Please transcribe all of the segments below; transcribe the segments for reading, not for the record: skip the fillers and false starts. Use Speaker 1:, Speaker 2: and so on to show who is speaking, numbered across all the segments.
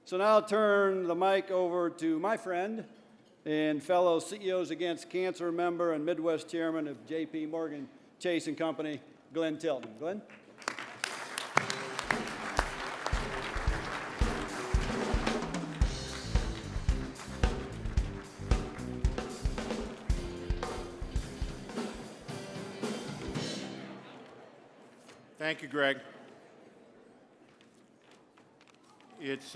Speaker 1: So now I'll turn the mic over to my friend and fellow CEOs Against Cancer member and Midwest chairman of J.P. Morgan Chase and Company, Glenn Tilton. Glenn?
Speaker 2: Thank you, Greg. It's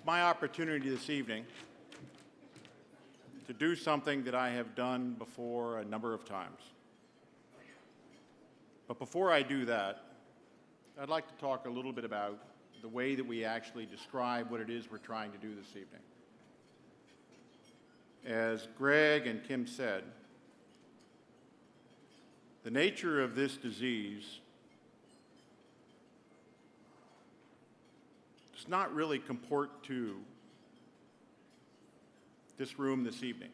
Speaker 2: my opportunity this evening to do something that I have done before a number of times. But before I do that, I'd like to talk a little bit about the way that we actually describe what it is we're trying to do this evening. As Greg and Kim said, the nature of this disease does not really comport to this room this evening.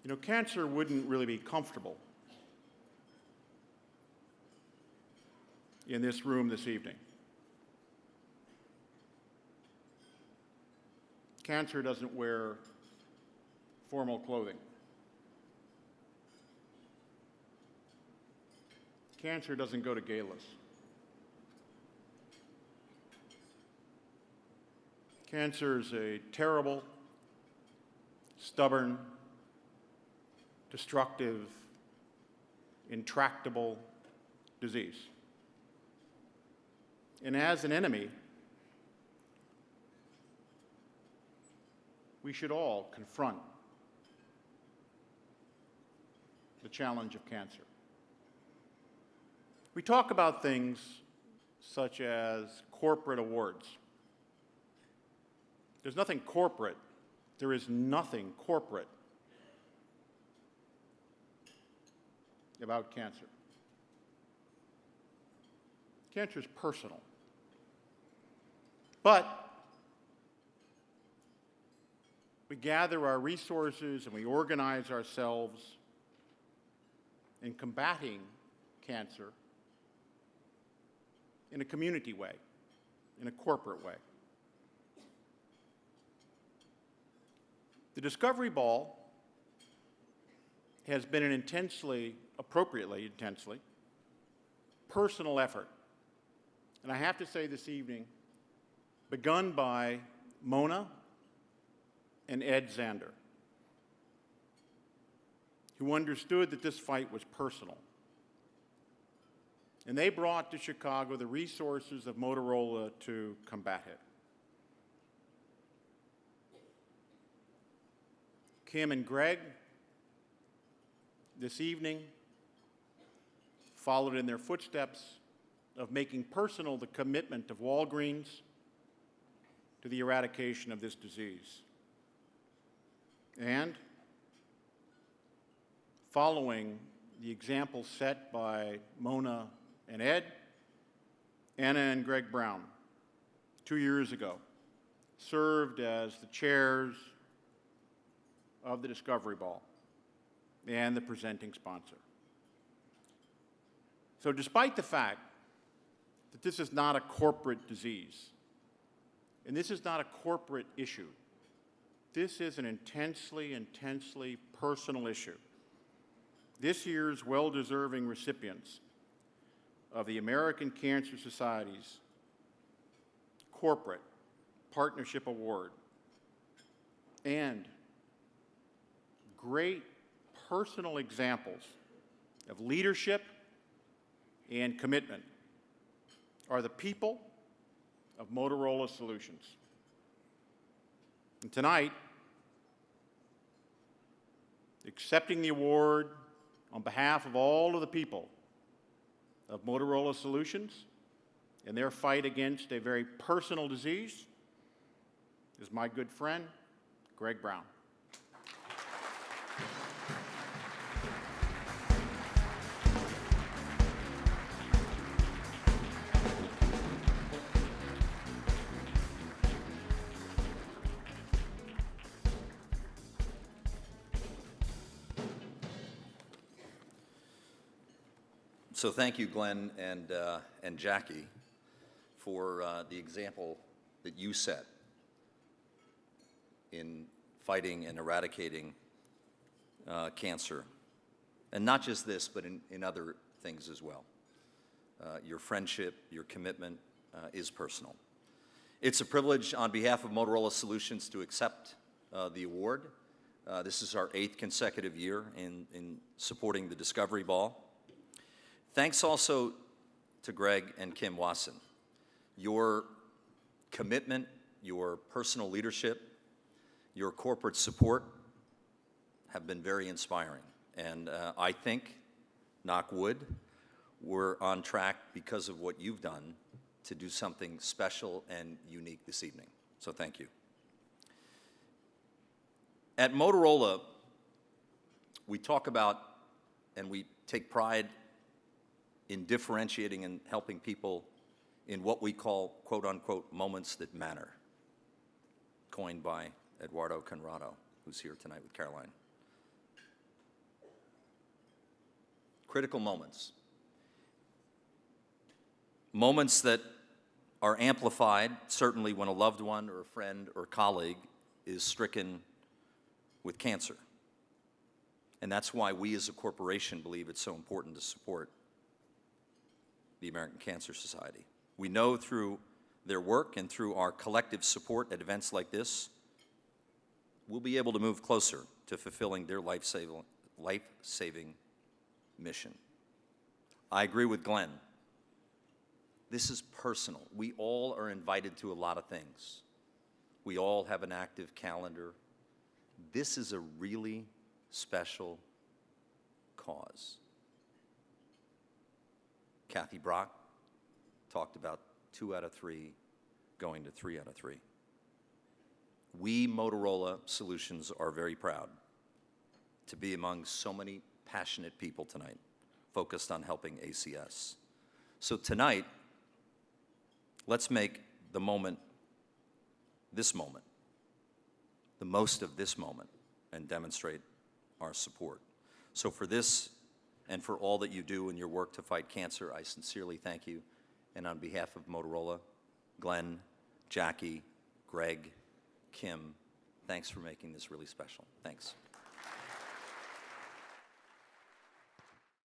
Speaker 2: You know, cancer wouldn't really be comfortable in this room this evening. Cancer doesn't wear formal clothing. Cancer doesn't go to galas. Cancer is a terrible, stubborn, destructive, intractable disease. And as an enemy, we should all confront the challenge of cancer. We talk about things such as corporate awards. There's nothing corporate. There is nothing corporate about cancer. Cancer is personal. But we gather our resources and we organize ourselves in combating cancer in a community way, in a corporate way. The Discovery Ball has been an appropriately intensely, personal effort. And I have to say this evening, begun by Mona and Ed Zander, who understood that this fight was personal. And they brought to Chicago the resources of Motorola to combat it. Kim and Greg, this evening, followed in their footsteps of making personal the commitment of Walgreens to the eradication of this disease. And following the example set by Mona and Ed, Anna and Greg Brown, 2 years ago, served as the chairs of the Discovery Ball and the presenting sponsor. So despite the fact that this is not a corporate disease, and this is not a corporate issue, this is an intensely, intensely personal issue. This year's well-deserving recipients of the American Cancer Society's Corporate Partnership Award and great personal examples of leadership and commitment are the people of Motorola Solutions. And tonight, accepting the award on behalf of all of the people of Motorola Solutions in their fight against a very personal disease is my good friend, Greg Brown.
Speaker 3: So thank you, Glenn and Jackie, for the example that you set in fighting and eradicating cancer. And not just this, but in other things as well. Your friendship, your commitment is personal. It's a privilege on behalf of Motorola Solutions to accept the award. This is our 8th consecutive year in supporting the Discovery Ball. Thanks also to Greg and Kim Wasson. Your commitment, your personal leadership, your corporate support have been very inspiring. And I think, knock wood, we're on track because of what you've done to do something special and unique this evening. So thank you. At Motorola, we talk about and we take pride in differentiating and helping people in what we call, quote unquote, moments that matter, coined by Eduardo Conrado, who's here tonight with Caroline. Critical moments. Moments that are amplified, certainly when a loved one or a friend or colleague is stricken with cancer. And that's why we as a corporation believe it's so important to support the American Cancer Society. We know through their work and through our collective support at events like this, we'll be able to move closer to fulfilling their life-saving mission. I agree with Glenn. This is personal. We all are invited to a lot of things. We all have an active calendar. This is a really special cause. Kathy Brock talked about 2 out of 3 going to 3 out of 3. We, Motorola Solutions, are very proud to be among so many passionate people tonight focused on helping ACS. So tonight, let's make the moment, this moment, the most of this moment and demonstrate our support. So for this and for all that you do in your work to fight cancer, I sincerely thank you. And on behalf of Motorola, Glenn, Jackie, Greg, Kim, thanks for making this really special. Thanks.